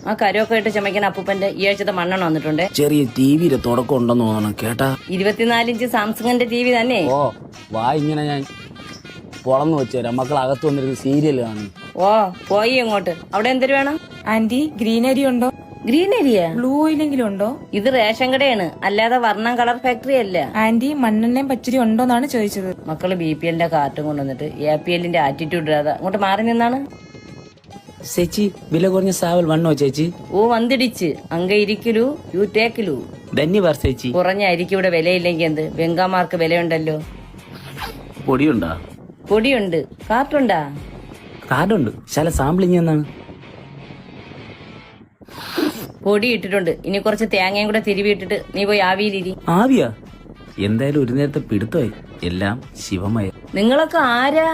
ആ കരമൊക്കെ ഇട്ട് ചമയ്ക്കുന്ന അപ്പൂപ്പന്റെ ഈ ആഴ്ചത്തെ മണ്ണെണ്ണ വന്നിട്ടുണ്ട്. ചെറിയ ടിവിയുടെ തുടക്കം ഉണ്ടെന്ന് തോന്നണം കേട്ടാ. 24 ഇഞ്ച് സാംസങ്ങിന്റെ TV തന്നെ. ഓ വാ, ഇങ്ങനെ ഞാൻ പൊളന്ന് വെച്ചുതരാം. മക്കൾ അകത്ത് വന്നിരുന്ന് സീരിയൽ കാണും. ഓ പോയി അങ്ങോട്ട്. അവിടെ എന്തൊരു വേണം ആന്റി? ഗ്രീൻ അരി ഉണ്ടോ? ഗ്രീൻ അരിയാ? ബ്ലൂ ഓയിലെങ്കിലും ഉണ്ടോ? ഇത് റേഷൻ കടയാണ്, അല്ലാതെ വർണ്ണം കളർ ഫാക്ടറി അല്ല. ആന്റി മണ്ണെണ്ണയും പച്ചരി ഉണ്ടോന്നാണ് ചോദിച്ചത്. മക്കള് BPL കാർട്ടും കൊണ്ടുവന്നിട്ട് APL ആറ്റിറ്റ്യൂഡ് ഇടാതെ അങ്ങോട്ട് മാറി നിന്നാണ്. ചേച്ചി വില കുറഞ്ഞ സാവൽ വണ്ണോ ചേച്ചി? ഓ വന്നിടിച്ച് അങ്ങ ഇരിക്കലു യു ടേക്കലു. ധന്യവാദ് ചേച്ചി. കുറഞ്ഞ അരിക്ക് ഇവിടെ വിലയില്ലെങ്കിൽ എന്ത്, ബംഗാമാർക്ക് വിലയുണ്ടല്ലോ. പൊടിയുണ്ടാ? പൊടിയുണ്ട്. കാർട്ടുണ്ടാ? കാർഡുണ്ട്. ശാല സാമ്പിളിങ് എന്നാണ്? പൊടി ഇട്ടിട്ടുണ്ട്. ഇനി കുറച്ച് തേങ്ങയും കൂടെ തിരുവിയിട്ടിട്ട് നീ പോയി ആവിയിലിരി. ആവിയാ? എന്തായാലും ഒരു നേരത്തെ പിടുത്തമായി. എല്ലാം ശിവമയ. നിങ്ങളൊക്കെ ആരാ?